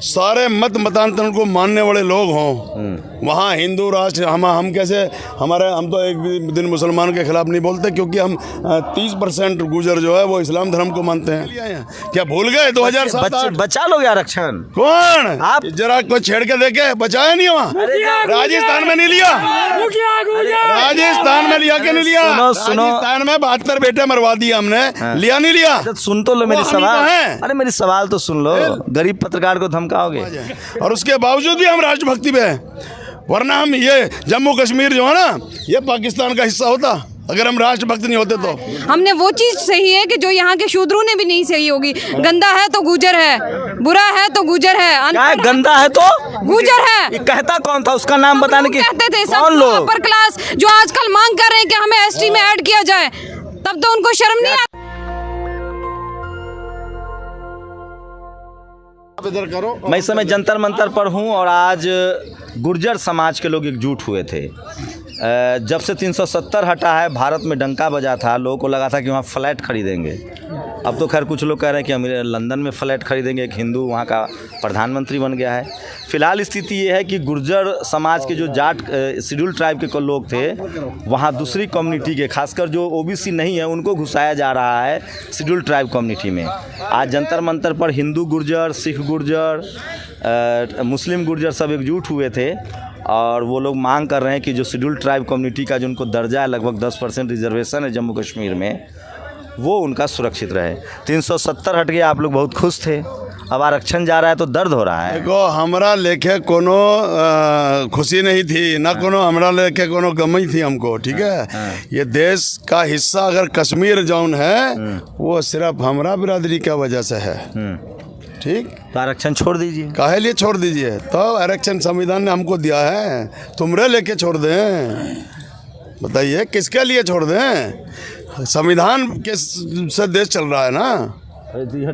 सारे मत मतांतर को मानने वाले लोग हों, वहाँ हिंदू राष्ट्र हम कैसे हम तो एक भी दिन मुसलमान के खिलाफ नहीं बोलते, क्योंकि हम 30% गुजर जो है वो इस्लाम धर्म को मानते हैं। क्या भूल गए 2007 बचा लोगे आरक्षण? कौन आप? जरा कोई छेड़ के देखे, बचाया नहीं वहाँ? राजस्थान में नहीं लिया, राजस्थान में लिया क्या नहीं लिया? राजस्थान में 72 बेटे मरवा दिए हमने, लिया नहीं लिया? सुन तो लो मेरी सवाल, अरे मेरी सवाल तो सुन लो। गरीब पत्रकार को धमकाओगे और उसके बावजूद भी हम राष्ट्रभक्ति पे हैं। वरना हम ये जम्मू कश्मीर जो है ना, ये पाकिस्तान का हिस्सा होता अगर हम राष्ट्रभक्त नहीं होते तो। हमने वो चीज सही है कि जो यहाँ के शूद्रों ने भी नहीं सही होगी। गंदा है तो गुजर है, बुरा है तो गुजर है। क्या है? गंदा है तो गुजर है। ये कहता कौन था? उसका नाम बताने की कहते थे कौन लोग? अपर क्लास जो आजकल मांग कर रहे हैं कि हमें एसटी में ऐड किया जाए, तब तो उनको शर्म नहीं आती। इधर करो। मैं इस समय जंतर मंतर पर हूँ और आज गुर्जर समाज के लोग एकजुट हुए थे। जब से 370 हटा है, भारत में डंका बजा था, लोगों को लगा था कि वहाँ फ्लैट खरीदेंगे। अब तो खैर कुछ लोग कह रहे हैं कि हम लंदन में फ्लैट खरीदेंगे, एक हिंदू वहाँ का प्रधानमंत्री बन गया है। फिलहाल स्थिति ये है कि गुर्जर समाज के जो जाट शेड्यूल ट्राइब के लोग थे, वहाँ दूसरी कम्युनिटी के, खासकर जो ओबीसी नहीं है, उनको घुसाया जा रहा है शेड्यूल ट्राइब कम्युनिटी में। आज जंतर मंतर पर हिंदू गुर्जर, सिख गुर्जर, मुस्लिम गुर्जर सब एकजुट हुए थे और वो लोग मांग कर रहे हैं कि जो शेड्यूल ट्राइब कम्युनिटी का जो उनको दर्जा है, लगभग 10% रिजर्वेशन है जम्मू कश्मीर में, वो उनका सुरक्षित रहे। 370 हट गया, आप लोग बहुत खुश थे, अब आरक्षण जा रहा है तो दर्द हो रहा है। देखो, हमरा लेके कोनो खुशी नहीं थी, ना कोनो हमरा लेके कोनो गम ही थी हमको, ठीक है। ये देश का हिस्सा अगर कश्मीर जौन है वो सिर्फ हमरा बिरादरी की वजह से है, ठीक। तो आरक्षण छोड़ दीजिए। काहे लिए छोड़ दीजिए? तो आरक्षण संविधान ने हमको दिया है, तुमरे लेके छोड़ दें? बताइए किसके लिए छोड़ दें? संविधान के से देश चल रहा है ना,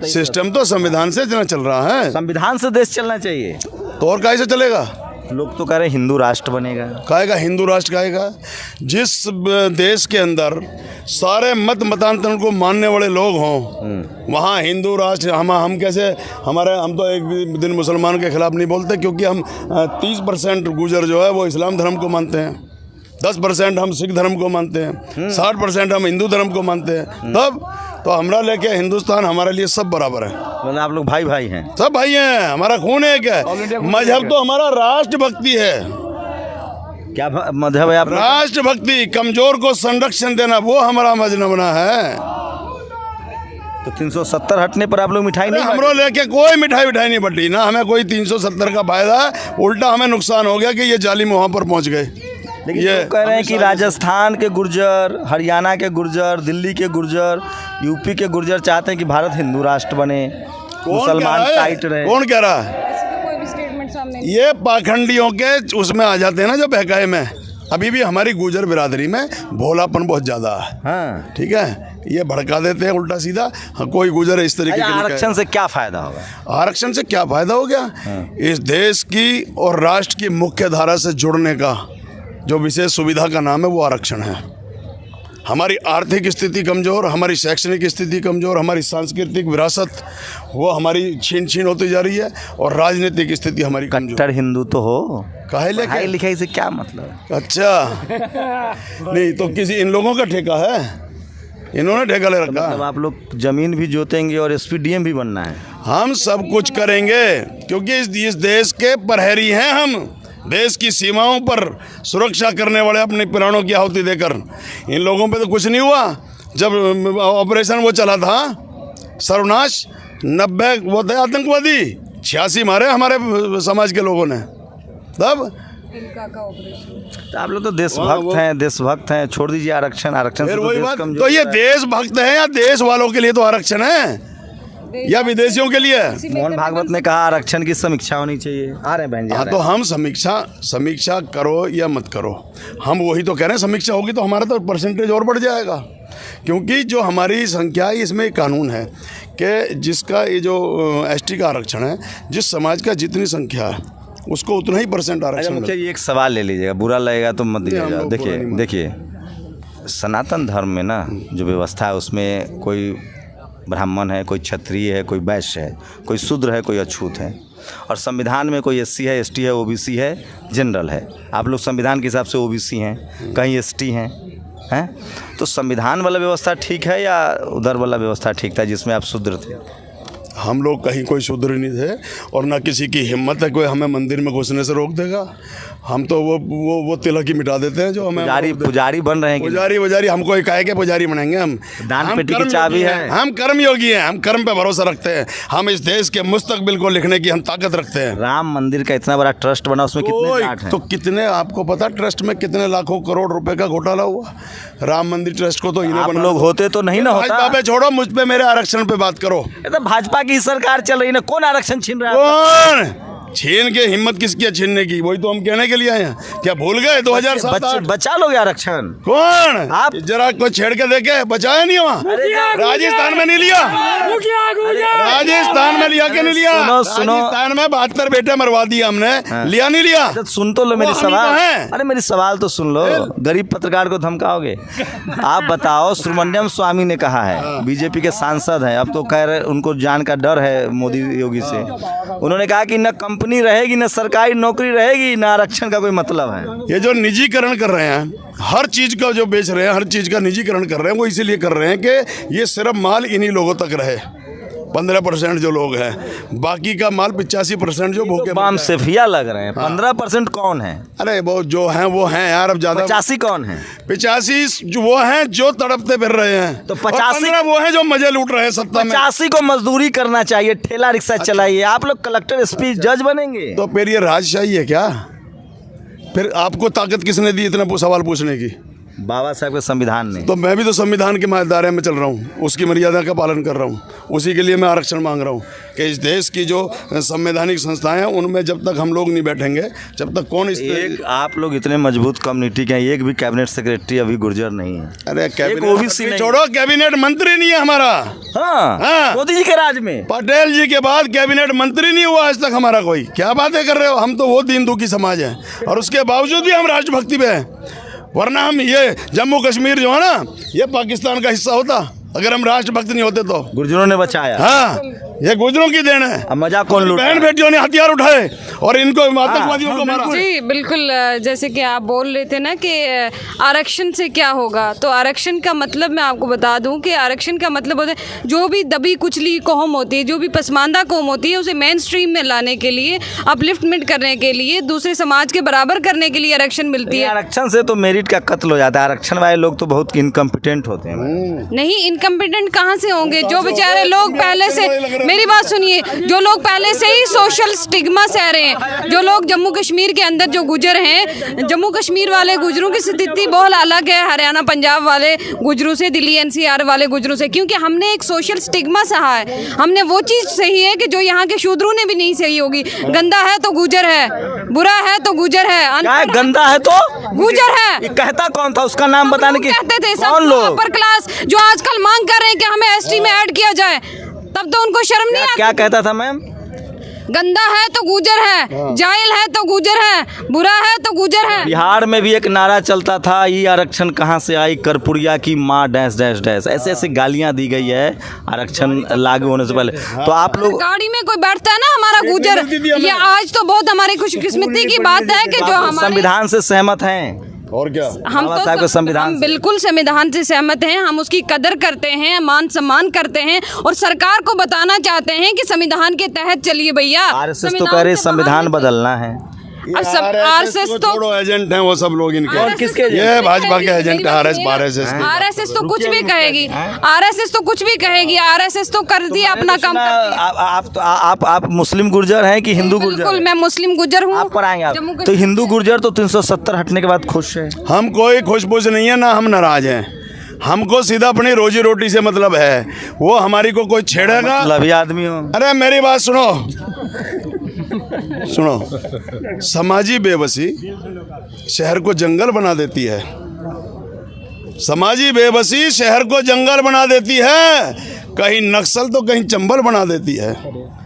सिस्टम तो संविधान से चल रहा है। संविधान से देश चलना चाहिए तो और काहे से चलेगा? लोग तो कह रहे हैं हिंदू राष्ट्र बनेगा। कहेगा हिंदू राष्ट्र कहेगा? जिस देश के अंदर सारे मत मतांतर को मानने वाले लोग हों, वहाँ हिंदू राष्ट्र हम कैसे हम तो एक भी दिन मुसलमान के खिलाफ नहीं बोलते, क्योंकि हम 30% गुजर जो है वो इस्लाम धर्म को मानते हैं, 10% हम सिख धर्म को मानते हैं, 60% हम हिंदू धर्म को मानते हैं। तब तो हमरा लेके हिंदुस्तान हमारे लिए सब बराबर है। मतलब आप लोग भाई भाई हैं? सब भाई हैं, हमारा खून एक है। मजहब तो हमारा राष्ट्रभक्ति है। क्या मजहब है आप? राष्ट्रभक्ति, कमजोर को संरक्षण देना, वो हमारा मजहब है। तो 370 हटने पर आप लोग मिठाई नहीं? हमरो लेके कोई मिठाई नहीं बटी ना, हमें कोई 370 का फायदा है, उल्टा हमें नुकसान हो गया कि ये जालिम वहाँ पर पहुँच गए। लेकिन ये कह रहे हैं कि राजस्थान के गुर्जर, हरियाणा के गुर्जर, दिल्ली के गुर्जर, यूपी के गुर्जर चाहते हैं कि भारत हिंदू राष्ट्र बने, मुसलमान टाइट रहे। कौन कह रहा है? ये पाखंडियों के उसमें आ जाते हैं ना, जो बहकाए में। अभी भी हमारी गुर्जर बिरादरी में भोलापन बहुत ज्यादा है। हाँ, ठीक है, ये भड़का देते हैं उल्टा सीधा। कोई गुर्जर इस तरीके के आरक्षण से क्या फायदा होगा? आरक्षण से क्या फायदा हो गया? इस देश की और राष्ट्र की मुख्य धारा से जुड़ने का जो विशेष सुविधा का नाम है वो आरक्षण है। हमारी आर्थिक स्थिति कमज़ोर, हमारी शैक्षणिक स्थिति कमज़ोर, हमारी सांस्कृतिक विरासत वो हमारी छीन होती जा रही है, और राजनीतिक स्थिति हमारी कमज़ोर। कट्टर हिंदू तो हो, काहे लेके? पढ़ाई लिखाई से क्या मतलब? अच्छा नहीं तो किसी इन लोगों का ठेका है, इन्होंने ठेका ले रखा। मतलब आप लोग जमीन भी जोतेंगे और एसपीडीएम भी बनना है? हम सब कुछ करेंगे, क्योंकि इस देश के प्रहरी हैं हम। देश की सीमाओं पर सुरक्षा करने वाले, अपने प्राणों की आहुति देकर। इन लोगों पे तो कुछ नहीं हुआ। जब ऑपरेशन वो चला था सर्वनाश, 90 वो थे आतंकवादी, 86 मारे हमारे समाज के लोगों ने। तब तो आप लोग तो देशभक्त हैं, छोड़ दीजिए आरक्षण। आरक्षण से वही बात, तो ये देशभक्त है या देश वालों के लिए तो आरक्षण है या विदेशियों के लिए? मोहन भागवत ने कहा आरक्षण की समीक्षा होनी चाहिए। आ रहे हैं बहन जी। हाँ, तो हम समीक्षा करो या मत करो, हम वही तो कह रहे हैं। समीक्षा होगी तो हमारा तो परसेंटेज और बढ़ जाएगा, क्योंकि जो हमारी संख्या है इसमें एक कानून है कि जिसका ये जो एसटी का आरक्षण है, जिस समाज का जितनी संख्या है उसको उतना ही परसेंट आरक्षण। मुझे एक सवाल ले लीजिएगा, बुरा लगेगा तो मत दीजिएगा। देखिए सनातन धर्म में ना जो व्यवस्था है उसमें कोई ब्राह्मण है, कोई क्षत्रिय है, कोई वैश्य है, कोई शूद्र है, कोई अछूत है। और संविधान में कोई SC है, ST है, OBC है, जनरल है। आप लोग संविधान के हिसाब से OBC हैं, कहीं ST हैं। तो संविधान वाला व्यवस्था ठीक है या उधर वाला व्यवस्था ठीक था जिसमें आप शूद्र थे? हम लोग कहीं कोई शूद्र नहीं थे और ना किसी की हिम्मत है कोई हमें मंदिर में घुसने से रोक देगा। हम तो वो तिलक ही मिटा देते हैं जो हमें पुजारी बन रहे हैं। पुजारी हमको एक आए के पुजारी बनेंगे हम? दान पेटी की चाबी है। हम कर्म योगी हैं, हम कर्म पे भरोसा रखते हैं। हम इस देश के मुस्तकबिल को लिखने की हम ताकत रखते हैं। राम मंदिर का इतना बड़ा ट्रस्ट बना, उसमें कितने जाट हैं? तो कितने, आपको पता ट्रस्ट में कितने लाखों करोड़ रुपए का घोटाला हुआ? राम मंदिर ट्रस्ट को तो आप लोग होते तो नहीं ना होता। भाजपा पे छोड़ो, मुझ पे मेरे आरक्षण पे बात करो। ये तो भाजपा की सरकार चल रही है, कौन आरक्षण छीन रहा है? कौन छीन के, हिम्मत किसकी है छीनने की? वही तो हम कहने के लिए आए हैं। क्या भूल गए 2007? बचा लोगे आरक्षण? कौन आप जरा कोई छेड़ के देखे, बचाया नहीं वहाँ? राजस्थान में नहीं लिया, राजस्थान में लिया कि नहीं लिया? सुनो, राजस्थान में 72 बेटे मरवा दिए हमने, लिया नहीं लिया? सुन तो लो मेरी सवाल। अरे मेरी सवाल तो सुन लो, गरीब पत्रकार को धमकाओगे? आप बताओ, सुब्रमण्यम स्वामी ने कहा है, बीजेपी के सांसद हैं, अब तो कह रहे उनको जान का डर है मोदी योगी से। उन्होंने कहा कि न कंपनी रहेगी, न सरकारी नौकरी रहेगी, न आरक्षण का कोई मतलब है। ये जो निजीकरण कर रहे हैं, हर चीज का जो बेच रहे हैं, हर चीज का निजीकरण कर रहे हैं, वो इसीलिए कर रहे हैं कि ये सिर्फ माल इन्हीं लोगों तक रहे। 15% जो लोग हैं, बाकी का माल 85% जो भूखे बाम सेफिया लग रहे हैं। 15% कौन है? अरे वो जो हैं वो हैं यार, अब ज्यादा 85 कौन है? 85 जो वो हैं जो तड़पते फिर रहे हैं, तो 85 वो हैं जो मजे लूट रहे हैं सत्ता में। 85 को मजदूरी करना चाहिए, ठेला रिक्शा चलाइए। आप लोग कलेक्टर, SP, जज बनेंगे तो फिर ये राजशाही है क्या? फिर आपको ताकत किसने दी इतना सवाल पूछने की? बाबा साहब के संविधान ने। तो मैं भी तो संविधान के दायरे में चल रहा हूँ, उसकी मर्यादा का पालन कर रहा हूँ, उसी के लिए मैं आरक्षण मांग रहा हूँ कि इस देश की जो संवैधानिक संस्थाएं हैं उनमें जब तक हम लोग नहीं बैठेंगे, जब तक कौन इस आप लोग इतने मजबूत कम्युनिटी के हैं, एक भी कैबिनेट सेक्रेटरी अभी गुर्जर नहीं है। अरे कैबिनेट छोड़ो, कैबिनेट मंत्री नहीं है हमारा। हाँ, मोदी जी के राज में पटेल जी के बाद कैबिनेट मंत्री नहीं हुआ आज तक हमारा कोई। क्या बातें कर रहे हो? हम तो वो दीन दुखी समाज है और उसके बावजूद भी हम राष्ट्रभक्ति पे हैं। वरना हम ये जम्मू कश्मीर जो है ना, ये पाकिस्तान का हिस्सा होता अगर हम राष्ट्रभक्त नहीं होते तो। गुर्जरों ने बचाया। हाँ, ये गुर्जरों की देन है। अब मजाक कौन लूटा? बहन बेटियों ने हथियार उठाए और इनको आतंकवादियों को मारा। जी बिल्कुल, जैसे कि आप बोल रहे थे ना कि आरक्षण से क्या होगा, तो आरक्षण का मतलब मैं आपको बता दूं कि आरक्षण का मतलब होता है जो भी दबी कुचली कौम होती है, जो भी पसमानदा कौम होती है, उसे मेन स्ट्रीम में लाने के लिए, अपलिफ्टमेंट करने के लिए, दूसरे समाज के बराबर करने के लिए आरक्षण मिलती है। आरक्षण से तो मेरिट का कत्ल हो जाता है। आरक्षण वाले लोग तो बहुत इनकम्पिटेंट होते हैं। नहीं, इनकम्पिटेंट कहाँ से होंगे? जो बेचारे लोग पहले से, मेरी बात सुनिए, जो लोग पहले से ही सोशल स्टिग्मा सह रहे हैं, जो लोग जम्मू कश्मीर के अंदर जो गुजर हैं, जम्मू कश्मीर वाले गुजरों की स्थिति बहुत अलग है हरियाणा पंजाब वाले गुजरों से, दिल्ली NCR वाले गुजरों से, क्योंकि हमने एक सोशल स्टिग्मा सहा है। हमने वो चीज़ सही है कि जो यहाँ के शूद्रों ने भी नहीं सही होगी। गंदा है तो गुजर है, बुरा है तो गुजर है, गंदा है तो गुजर है। ये कहता कौन था? उसका नाम बताने की कहते थे कौन लोग? अपर क्लास जो आजकल मांग कर रहे हैं कि हमें ST में ऐड किया जाए, तब तो उनको शर्म नहीं आती। क्या कहता था मैम? गंदा है तो गुजर है, जाहिल है तो गुजर है, बुरा है तो गुजर है। बिहार में भी एक नारा चलता था, ये आरक्षण कहाँ से आई, कर्पूरिया की माँ डैश डैश डैश, ऐसे ऐसे गालियाँ दी गई है आरक्षण लागू होने से पहले। तो आप लोग गाड़ी में कोई बैठता है ना हमारा गुजर, ये आज तो बहुत हमारी खुशकिस्मती की बात है कि जो हमारे संविधान से सहमत हैं। और क्या? हम तो हम बिल्कुल संविधान से सहमत हैं, हम उसकी कदर करते हैं, मान सम्मान करते हैं और सरकार को बताना चाहते हैं कि संविधान के तहत चलिए भैया। RSS तो कह रहे संविधान बदलना है। अब सब RSS तो छोड़ो, एजेंट हैं वो सब लोग इनके। और किसके? ये भाजपा के एजेंट RSS तो कुछ भी कहेगी, RSS तो कुछ भी कहेगी, RSS तो कर दिया अपना काम। आप मुस्लिम गुर्जर हैं कि हिंदू गुर्जर? बिल्कुल, मैं मुस्लिम गुर्जर हूँ। आप पर आएंगे आप तो हिंदू गुर्जर तो 370 हटने के बाद खुश है। हम कोई खुशबुश नहीं है, ना हम नाराज हैं। हमको सीधा अपनी रोजी रोटी से मतलब है। वो हमारी को कोई छेड़ेगा, लभी आदमी हो। अरे मेरी बात सुनो, समाजी बेबसी शहर को जंगल बना देती है। समाजी बेबसी शहर को जंगल बना देती है, कहीं नक्सल तो कहीं चंबल बना देती है।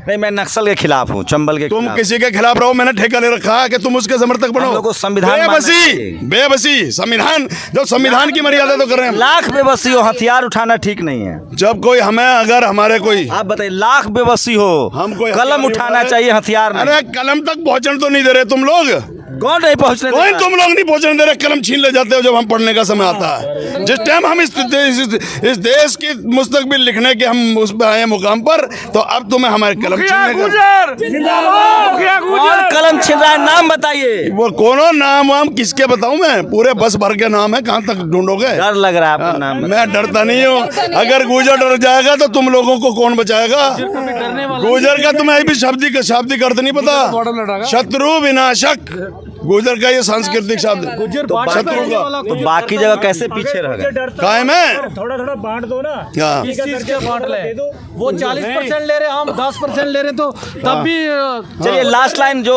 नहीं, मैं नक्सल के खिलाफ हूँ, चंबल के तुम खिलाफ। किसी के खिलाफ रहो, मैंने ठेका ले रखा है कि तुम उसके समर्थक बनो। हम लोग को संविधान मानना चाहिए। बेबसी संविधान, जब संविधान की मर्यादा तो कर रहे हैं। लाख बेबसी हो, हथियार उठाना ठीक नहीं है। जब कोई हमें, अगर हमारे कोई, आप बताइए, लाख बेबसी हो, हम कोई कलम हथियार उठाना उठा चाहिए, हथियार नहीं। अरे कलम तक पहुंचने तो नहीं दे रहे तुम लोग। कौन नहीं पहुंचने कोई देता? तुम लोग नहीं पहुंचने दे रहे, कलम छीन ले जाते हो जब हम पढ़ने का समय आता है। जिस टाइम हम इस देश की मुस्तकबिल लिखने के हम उस पर आए मुकाम पर, तो अब तुम्हें हमारे कलम छीनने का। कौन कलम छीन रहा है, नाम बताइए। वो कोनो नाम वाम किसके बताऊं मैं? पूरे बस भर के नाम है, कहाँ तक ढूंढोगे? डर लग रहा है आपको नाम बताइए। मैं डरता नहीं हूँ। अगर गुजर डर जाएगा तो तुम लोगों को कौन बचाएगा? गुजर का तुम्हें भी शाब्दिक अर्थ नहीं पता। शत्रु विनाशक, गुजर का ये सांस्कृतिक शब्द शत्रु का। तो बाकी जगह कैसे पीछे रह गए? कायम है। थोड़ा थोड़ा बांट दो ना। हाँ। किस चीज के बांट ले? वो 40% ले रहे, हम 10% ले रहे, तो तब भी चलिए लास्ट लाइन जो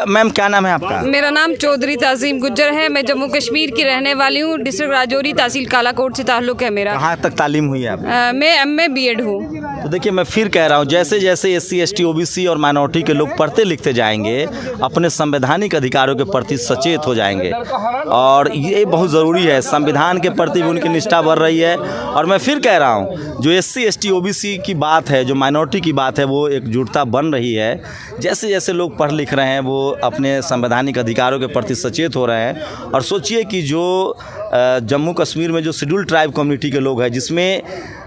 मैम, क्या नाम है आपका? मेरा नाम चौधरी ताजीम गुज्जर है। मैं जम्मू कश्मीर की रहने वाली हूँ। डिस्ट्रिक्ट राजौरी, तहसील कालाकोट से ताल्लुक़ है मेरा। कहाँ तक तालीम हुई है आपकी? मैं MA BEd हूँ। तो देखिए, मैं फिर कह रहा हूँ, जैसे जैसे SC ST OBC और माइनॉरिटी के लोग पढ़ते लिखते जाएंगे, अपने संवैधानिक अधिकारों के प्रति सचेत हो जाएंगे, और ये बहुत ज़रूरी है। संविधान के प्रति भी उनकी निष्ठा बढ़ रही है। और मैं फिर कह रहा हूँ, जो SC ST OBC की बात है, जो माइनॉरिटी की बात है, वो एकजुटता बन रही है। जैसे जैसे लोग पढ़ लिख रहे हैं, वो अपने संवैधानिक अधिकारों के प्रति सचेत हो रहे हैं। और सोचिए कि जो जम्मू कश्मीर में जो शेड्यूल ट्राइब कम्युनिटी के लोग हैं, जिसमें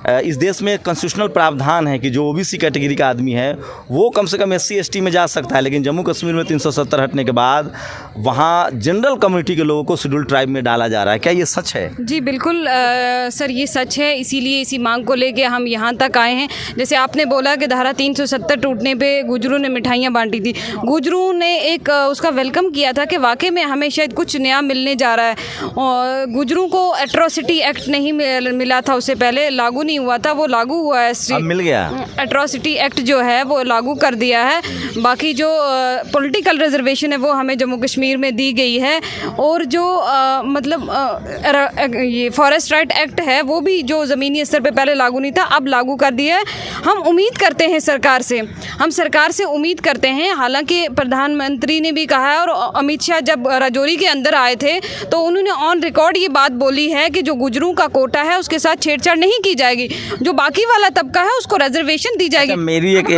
इस देश में कॉन्स्टिट्यूशनल प्रावधान है कि जो OBC कैटेगरी का आदमी है वो कम से कम SC ST में जा सकता है, लेकिन जम्मू कश्मीर में 370 हटने के बाद वहाँ जनरल कम्युनिटी के लोगों को शेड्यूल ट्राइब में डाला जा रहा है। क्या ये सच है? जी बिल्कुल सर, ये सच है। इसीलिए इसी मांग को लेके हम यहाँ तक आए हैं। जैसे आपने बोला कि धारा 370 टूटने पे गुजरों ने मिठाइयाँ बांटी थी। गुजरों ने एक उसका वेलकम किया था कि वाकई में हमें शायद कुछ नया मिलने जा रहा है। और गुजरों को एट्रोसिटी एक्ट नहीं मिला था, उससे पहले लागू नहीं हुआ था, वो लागू हुआ है। अब मिल गया। एट्रोसिटी एक्ट जो है वो लागू कर दिया है। बाकी जो पॉलिटिकल रिजर्वेशन है वो हमें जम्मू कश्मीर में दी गई है। और जो ये फॉरेस्ट राइट एक्ट है वो भी जो ज़मीनी स्तर पे पहले लागू नहीं था, अब लागू कर दिया है। हम उम्मीद करते हैं सरकार से उम्मीद करते हैं। हालांकि प्रधानमंत्री ने भी कहा है, और अमित शाह जब राजौरी के अंदर आए थे तो उन्होंने ऑन रिकॉर्ड ये बात बोली है कि जो गुजरों का कोटा है उसके साथ छेड़छाड़ नहीं की जाएगी, जो बाकी वाला तबका है उसको रिजर्वेशन दी जाएगी। मेरी एक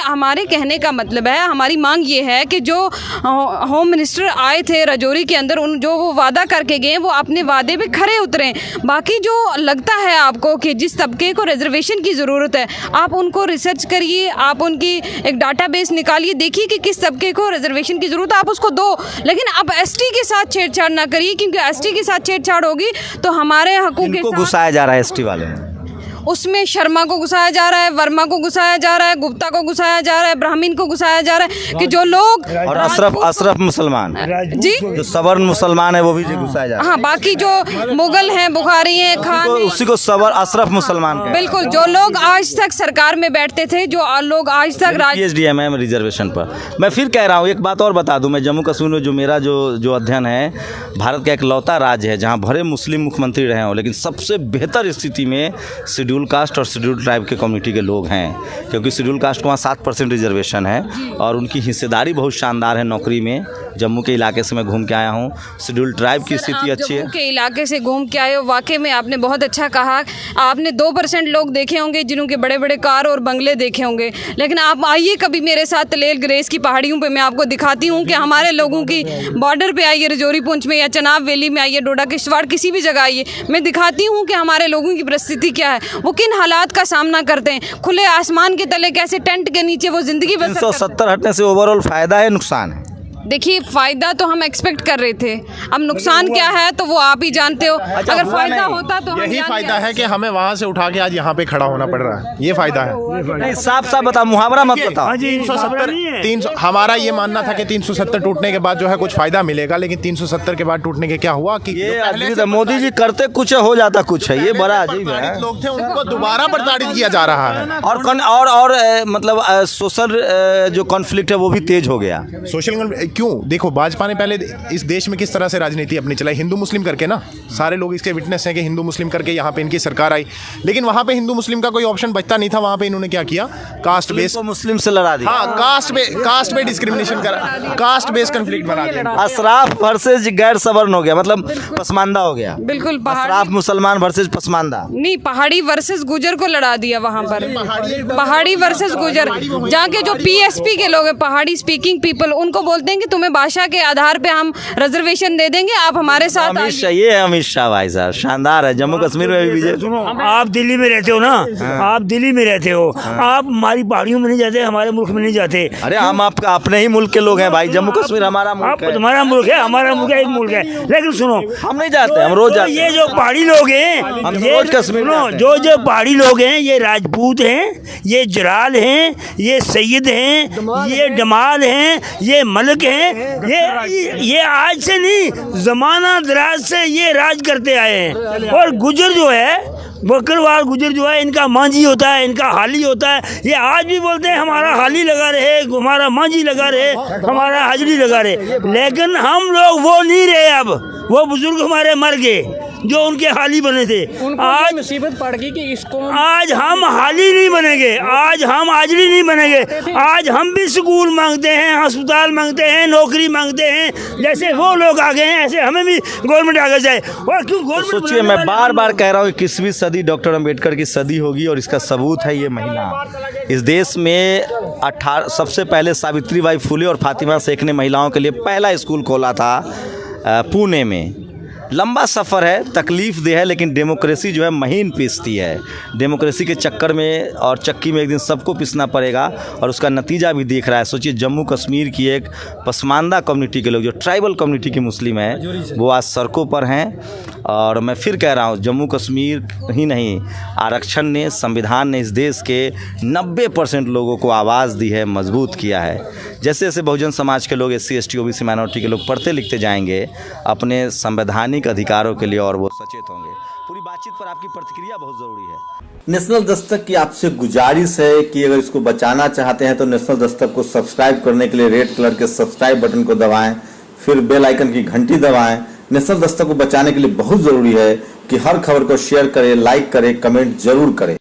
हमारे कहने का मतलब है, हमारी मांग ये है कि जो होम मिनिस्टर आए थे राजौरी के अंदर, उन जो वो वादा करके गए वो अपने वादे पे खरे उतरे। बाकी जो लगता है आपको कि जिस तबके को रिजर्वेशन की ज़रूरत है, आप उनको रिसर्च करिए, आप उनकी एक डाटाबेस निकालिए, देखिए कि किस तबके को रिजर्वेशन की ज़रूरत है, आप उसको दो। लेकिन अब ST के साथ छेड़छाड़ ना करिए, क्योंकि ST के साथ छेड़छाड़ होगी तो हमारे हकों के साथ घुसाया जा रहा है ST वाले में। उसमें शर्मा को घुसाया जा रहा है, वर्मा को घुसाया जा रहा है, गुप्ता को घुसाया जा रहा है, ब्राह्मण को घुसाया जा रहा है कि जो लोग और अशरफ मुसलमान जी जो सवर्ण मुसलमान है वो भी घुसाया जा रहा है। हाँ, बाकी जो मुगल हैं, बुखारी हैं, खान हैं, उसी को अशरफ मुसलमान कहते हैं। बिल्कुल, जो लोग आज तक सरकार में बैठते थे, जो लोग आज तक PhD MM रिजर्वेशन पर। मैं फिर कह रहा हूँ, एक बात और बता दूँ, मैं जम्मू कश्मीर में जो मेरा जो अध्ययन है, भारत का एक लौता राज्य है जहाँ भरे मुस्लिम मुख्यमंत्री रहे हों, लेकिन सबसे बेहतर स्थिति में शेड्यूल कास्ट और शेड्यूल ट्राइब के कम्युनिटी के लोग हैं, क्योंकि शेड्यूल कास्ट को वहाँ 7% रिजर्वेशन है और उनकी हिस्सेदारी बहुत शानदार है नौकरी में। जम्मू के इलाके से मैं घूम के आया हूँ, शेड्यूल ट्राइब की स्थिति अच्छी है। जम्मू के इलाके से घूम के आए हो, वाकई में आपने बहुत अच्छा कहा। आपने 2% लोग देखे होंगे जिन्होंने बड़े बड़े कार और बंगले देखे होंगे, लेकिन आप आइए कभी मेरे साथ तलेल ग्रेस की पहाड़ियों पे, मैं आपको दिखाती हूँ कि हमारे लोगों की बॉर्डर पे आइए, राजौरी पुंछ में या चनाब वैली में आइए, डोडा किश्तवाड़ किसी भी जगह आइए, मैं दिखाती हूँ कि हमारे लोगों की परिस्थिति क्या है, वो किन हालात का सामना करते हैं, खुले आसमान के तले कैसे टेंट के नीचे वो जिंदगी बसर करते हैं। 370 हटने से ओवरऑल फायदा है नुकसान है? देखिए, फ़ायदा तो हम एक्सपेक्ट कर रहे थे, अब नुकसान क्या है तो वो आप ही जानते हो। अगर फ़ायदा होता तो यही फ़ायदा है कि हमें वहाँ से उठा के आज यहाँ पे खड़ा होना पड़ रहा है, ये फ़ायदा है। नहीं, साफ साफ बता, मुहावरा मत बताओ। 370 हमारा ये मानना था कि 370 टूटने के बाद जो है कुछ फ़ायदा मिलेगा, लेकिन 370 के बाद टूटने के क्या हुआ कि ये मोदी जी करते कुछ है, हो जाता कुछ है, ये बड़ा अजीब है। लोग थे उनको दोबारा प्रताड़ित किया जा रहा है और मतलब सोशल जो कॉन्फ्लिक्ट है वो भी तेज हो गया। सोशल क्यों? देखो भाजपा ने पहले इस देश में किस तरह से राजनीति अपनी चलाई, हिंदू मुस्लिम करके ना, सारे लोग इसके विटनेस हैं कि हिंदू मुस्लिम करके यहाँ पे इनकी सरकार आई, लेकिन वहाँ पे हिंदू मुस्लिम का कोई ऑप्शन बचता नहीं था। वहाँ पे इन्होंने क्या किया, कास्ट बेस, मुस्लिम से लड़ा दिया। हाँ, कास्ट पे डिस्क्रिमिनेशन करा, कास्ट बेस कंफ्लिक्ट बना दिया। अशराफ वर्सेज गैर सवर्ण हो गया, मतलब पसमानदा हो गया। बिल्कुल, अशराफ मुसलमान वर्सेज पसमानदा नहीं, पहाड़ी वर्सेस गुजर को लड़ा दिया वहाँ पर। पहाड़ी वर्सेस गुजर, जहाँ के जो पीएसपी के लोग हैं, पहाड़ी स्पीकिंग पीपल, उनको बोलते हैं कि तुम्हें भाषा के आधार पे हम रिजर्वेशन दे देंगे, आप हमारे साथ अमित शाह, ये है अमित शाह भाई साहब, शानदार है। जम्मू कश्मीर में भी बीजेपी। सुनो, आप दिल्ली में रहते हो ना, आप दिल्ली में रहते हो, आप हमारी पहाड़ियों में नहीं जाते, हमारे मुल्क में नहीं जाते। अरे हम आपका अपने ही मुल्क के लोग हैं भाई, जम्मू कश्मीर हमारा मुल्क है। तुम्हारा मुल्क है, हमारा मुल्क है, एक मुल्क है। लेकिन सुनो, हम नहीं जाते, हम रोज जाते। ये जो पहाड़ी लोग हैं, हम ये रोज कश्मीर सुनो, जाते जो जो पहाड़ी लोग हैं, ये राजपूत हैं, ये जराल हैं, ये सैयद हैं, ये डमाल हैं, ये मलक हैं, ये आज से नहीं, जमाना दराज से ये राज करते आए हैं। और गुजर जो है, बकरवाल गुजर जो है, इनका मांझी होता है, इनका हाली होता है। ये आज भी बोलते हैं हमारा हाली लगा रहे, हमारा मांझी लगा रहे, हमारा हाजरी लगा रहे, लेकिन हम लोग वो नहीं रहे। अब वो बुजुर्ग हमारे मर गए जो उनके हाली बने थे। आज मुसीबत पड़ गई कि इसको आज हम हाली नहीं बनेंगे, आज हम हाजरी नहीं बनेंगे। आज हम भी स्कूल मांगते हैं, अस्पताल मांगते हैं, नौकरी मांगते हैं। जैसे वो लोग आ गए हैं, ऐसे हमें भी गवर्नमेंट आगे जाए। और क्यों गवर्नमेंट? सोचिए, मैं बार बार कह रहा हूँ, 21वीं सदी डॉक्टर अंबेडकर की सदी होगी, और इसका सबूत है ये महिला। इस देश में सबसे पहले सावित्रीबाई फुले और फातिमा शेख ने महिलाओं के लिए पहला स्कूल खोला था पुणे में। लंबा सफ़र है, तकलीफ़देह है, लेकिन डेमोक्रेसी जो है महीन पीसती है। डेमोक्रेसी के चक्कर में और चक्की में एक दिन सबको पीसना पड़ेगा, और उसका नतीजा भी दिख रहा है। सोचिए, जम्मू कश्मीर की एक पसमानदा कम्युनिटी के लोग, जो ट्राइबल कम्युनिटी के मुस्लिम हैं, वो आज सड़कों पर हैं। और मैं फिर कह रहा हूँ, जम्मू कश्मीर ही नहीं, आरक्षण ने, संविधान ने इस देश के 90% लोगों को आवाज़ दी है, मजबूत किया है। जैसे जैसे बहुजन समाज के लोग, SC ST OBC माइनॉरिटी के लोग पढ़ते लिखते जाएंगे अपने संवैधानिक अधिकारों के लिए, और वो सचेत होंगे। पूरी बातचीत पर आपकी प्रतिक्रिया बहुत ज़रूरी है। नेशनल दस्तक की आपसे गुजारिश है कि अगर इसको बचाना चाहते हैं तो नेशनल दस्तक को सब्सक्राइब करने के लिए रेड कलर के सब्सक्राइब बटन को दबाएं, फिर बेल आइकन की घंटी दबाएं। नेशनल दस्तक को बचाने के लिए बहुत जरूरी है कि हर खबर को शेयर करें, लाइक करें, कमेंट जरूर करें।